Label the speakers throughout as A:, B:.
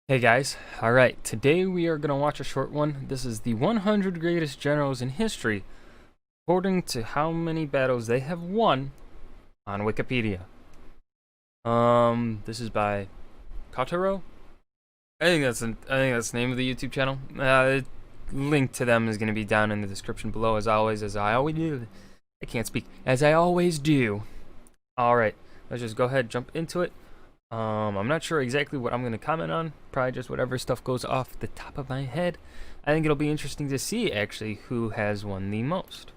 A: Hey guys, alright, today we are going to watch a short one. This is the 100 greatest generals in history, according to how many battles they have won on Wikipedia. This is by Kotaro? I think that's the name of the YouTube channel. The link to them is going to be down in the description below, as I always do. I can't speak, as I always do. Alright, let's just go ahead, jump into it. I'm not sure exactly what I'm going to comment on. Probably just whatever stuff goes off the top of my head. I think it'll be interesting to see, actually, who has won the most.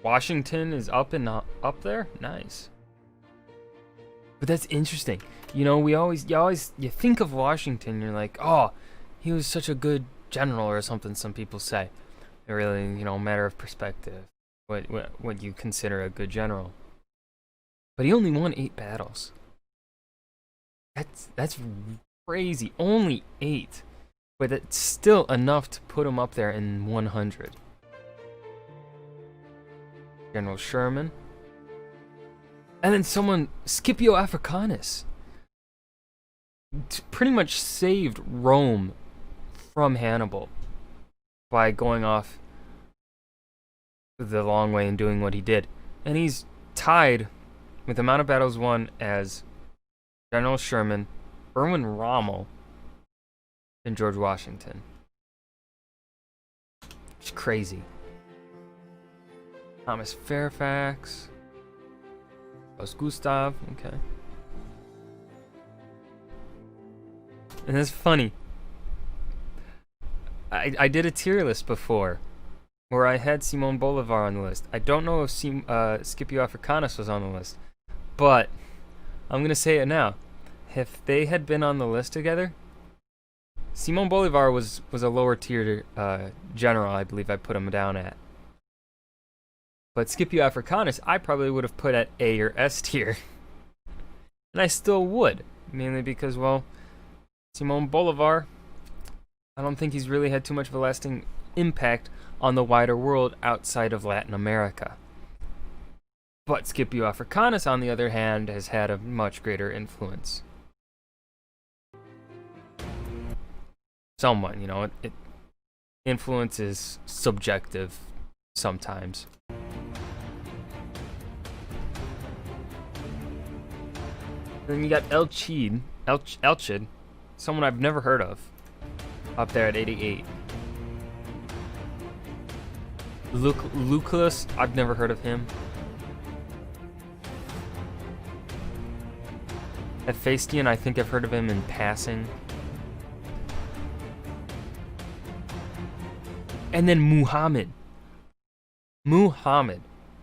A: Washington is up there? Nice. But that's interesting. You know, you think of Washington, you're like, oh, he was such a good general or something, some people say. It really, matter of perspective, what you consider a good general. But he only won 8 battles. That's crazy. Only 8, but it's still enough to put him up there in 100. General Sherman, and then Scipio Africanus, pretty much saved Rome from Hannibal by going off the long way and doing what he did. And he's tied with the amount of battles won as General Sherman, Erwin Rommel, and George Washington. It's crazy. Thomas Fairfax. Gustav, okay. And it's funny. I did a tier list before where I had Simon Bolivar on the list. I don't know if Scipio Africanus was on the list, but I'm going to say it now. If they had been on the list together, Simon Bolivar was a lower tier general, I believe I put him down at. But Scipio Africanus, I probably would have put at A or S tier. And I still would, mainly because, well, Simon Bolivar, I don't think he's really had too much of a lasting impact on the wider world outside of Latin America. But Scipio Africanus, on the other hand, has had a much greater influence. Somewhat, influence is subjective sometimes. Then you got Elchid, someone I've never heard of, up there at 88. Lucullus, I've never heard of him. Hephaestion, I think I've heard of him in passing. And then Muhammad,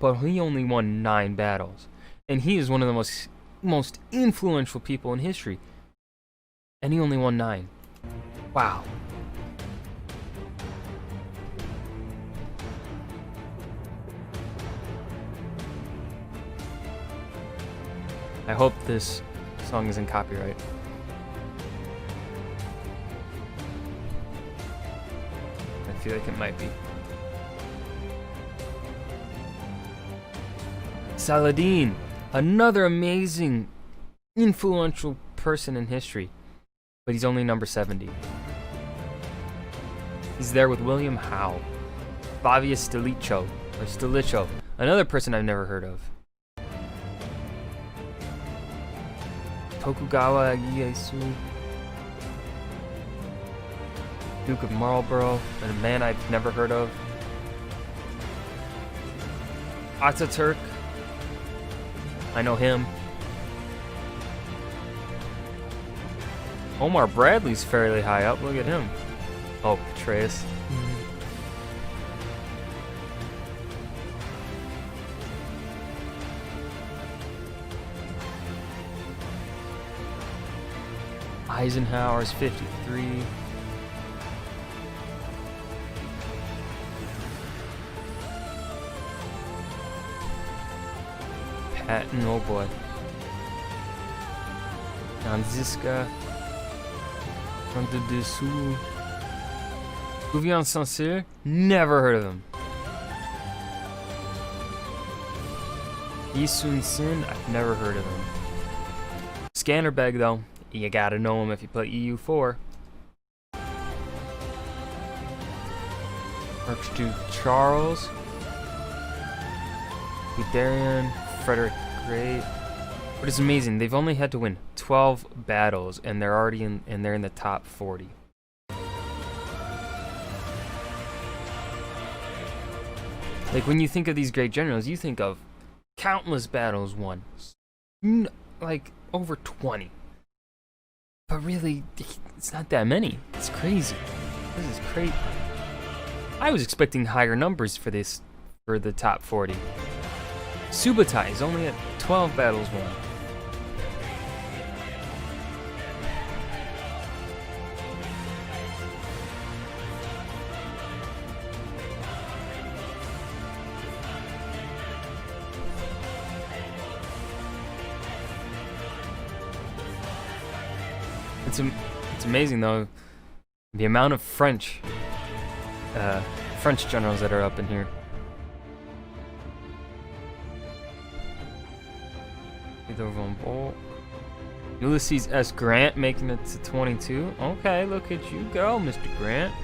A: but he only won 9 battles. And he is one of the most influential people in history. And he only won 9. Wow. I hope this song isn't copyright. I feel like it might be. Saladin, another amazing, influential person in history, but he's only number 70. He's there with William Howe, Flavia Stilicho, another person I've never heard of. Tokugawa Ieyasu, Duke of Marlborough, and a man I've never heard of. Ataturk, I know him. Omar Bradley's fairly high up, look at him. Oh, Petraeus. Eisenhower's 53. Patton, oh boy. Nanziska. Dessous. Gouvion Saint-Cyr, never heard of him. Yi Sun Sin, I've never heard of him. Skanderbeg, though, you gotta know him if you play EU4. Archduke Charles. Guderian, Frederick Great. But it's amazing, they've only had to win 12 battles, and they're already they're in the top 40. Like, when you think of these great generals, you think of countless battles won. Like, over 20. But really, it's not that many. It's crazy. This is crazy. I was expecting higher numbers for this, for the top 40. Subutai is only at 12 battles won. It's amazing though, the amount of French generals that are up in here. Ulysses S. Grant making it to 22. Okay, look at you go, Mr. Grant.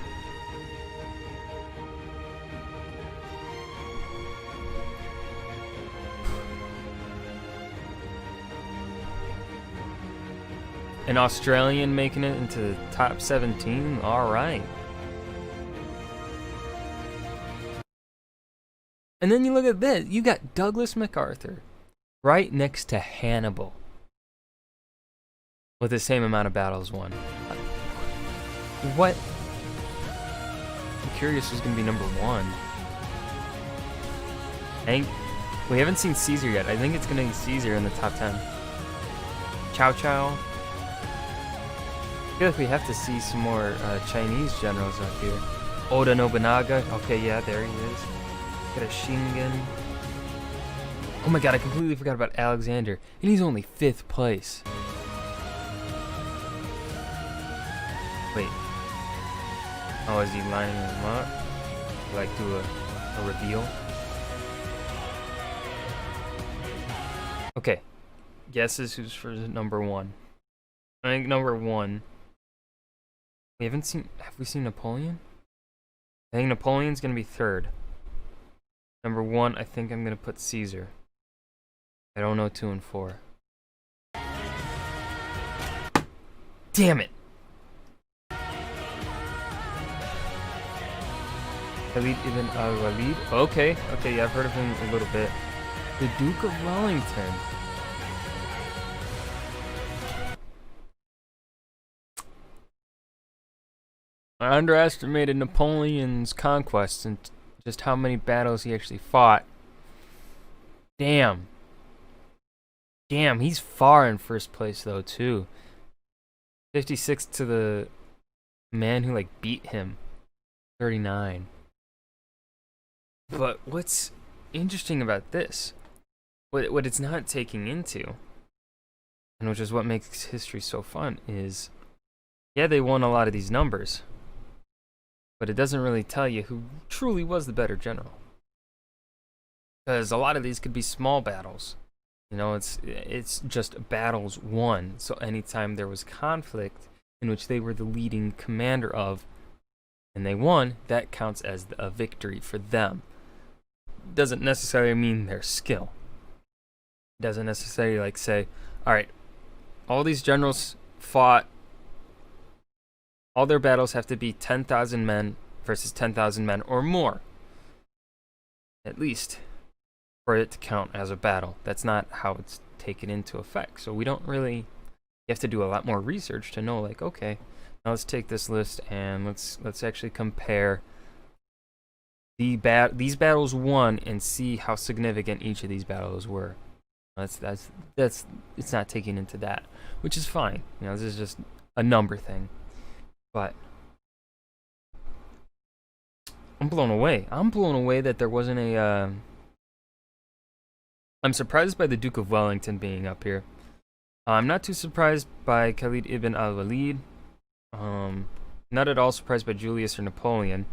A: An Australian making it into the top 17. All right. And then you look at this. You got Douglas MacArthur right next to Hannibal with the same amount of battles won. What? I'm curious who's going to be number one. We haven't seen Caesar yet. I think it's going to be Caesar in the top 10. Chow Chow. I feel like we have to see some more Chinese generals up here. Oda Nobunaga. Okay, yeah, there he is. Got a Shingen. Oh my god, I completely forgot about Alexander. And he's only 5th place. Wait. Oh, is he lining him up? Like, do a reveal? Okay. Guesses who's for number 1. I think number 1. We haven't seen... Have we seen Napoleon? I think Napoleon's gonna be 3rd. Number 1, I think I'm gonna put Caesar. I don't know 2 and 4. Damn it! Khalid ibn al-Walid. Okay, yeah, I've heard of him a little bit. The Duke of Wellington. I underestimated Napoleon's conquests and just how many battles he actually fought. Damn. Damn, he's far in 1st place though too. 56 to the man who like beat him. 39. But what's interesting about this, what it's not taking into, and which is what makes history so fun, is yeah, they won a lot of these numbers, but it doesn't really tell you who truly was the better general. Because a lot of these could be small battles. You know, it's just battles won. So anytime there was conflict in which they were the leading commander of, and they won, that counts as a victory for them. Doesn't necessarily mean their skill. Doesn't necessarily like say, all right, all these generals fought. All their battles have to be 10,000 men versus 10,000 men or more. At least for it to count as a battle. That's not how it's taken into effect. So we don't really, you have to do a lot more research to know, like, okay, now let's take this list and let's actually compare these battles won and see how significant each of these battles were. That's it's not taking into that, which is fine. You know, this is just a number thing. But I'm blown away. I'm blown away that there wasn't a I'm surprised by the Duke of Wellington being up here. I'm not too surprised by Khalid ibn al-Walid. Not at all surprised by Julius or Napoleon.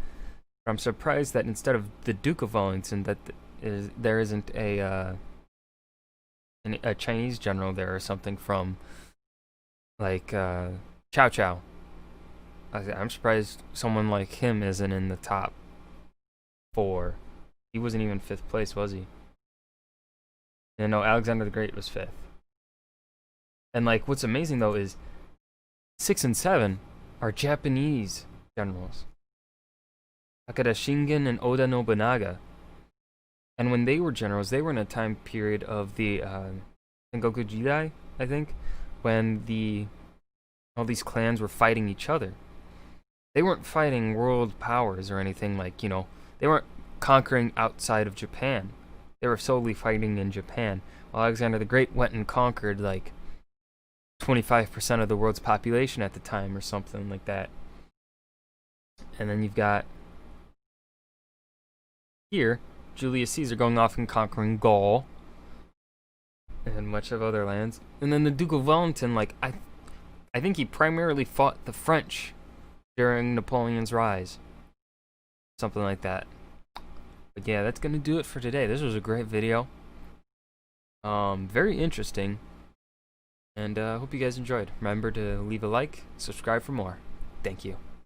A: But I'm surprised that instead of the Duke of Wellington, that there isn't a a Chinese general there or something from like Chow Chow. I'm surprised someone like him isn't in the top 4. He wasn't even 5th place, was he? And no, Alexander the Great was 5th. And like, what's amazing though is 6 and 7 are Japanese generals. Takeda Shingen and Oda Nobunaga. And when they were generals, they were in a time period of the Sengoku Jidai, I think, when all these clans were fighting each other. They weren't fighting world powers or anything like, they weren't conquering outside of Japan. They were solely fighting in Japan. While Alexander the Great went and conquered like 25% of the world's population at the time or something like that. And then you've got here Julius Caesar going off and conquering Gaul and much of other lands. And then the Duke of Wellington, like I think he primarily fought the French during Napoleon's rise. Something like that. But yeah, that's gonna do it for today. This was a great video. Very interesting. And I hope you guys enjoyed. Remember to leave a like, subscribe for more. Thank you.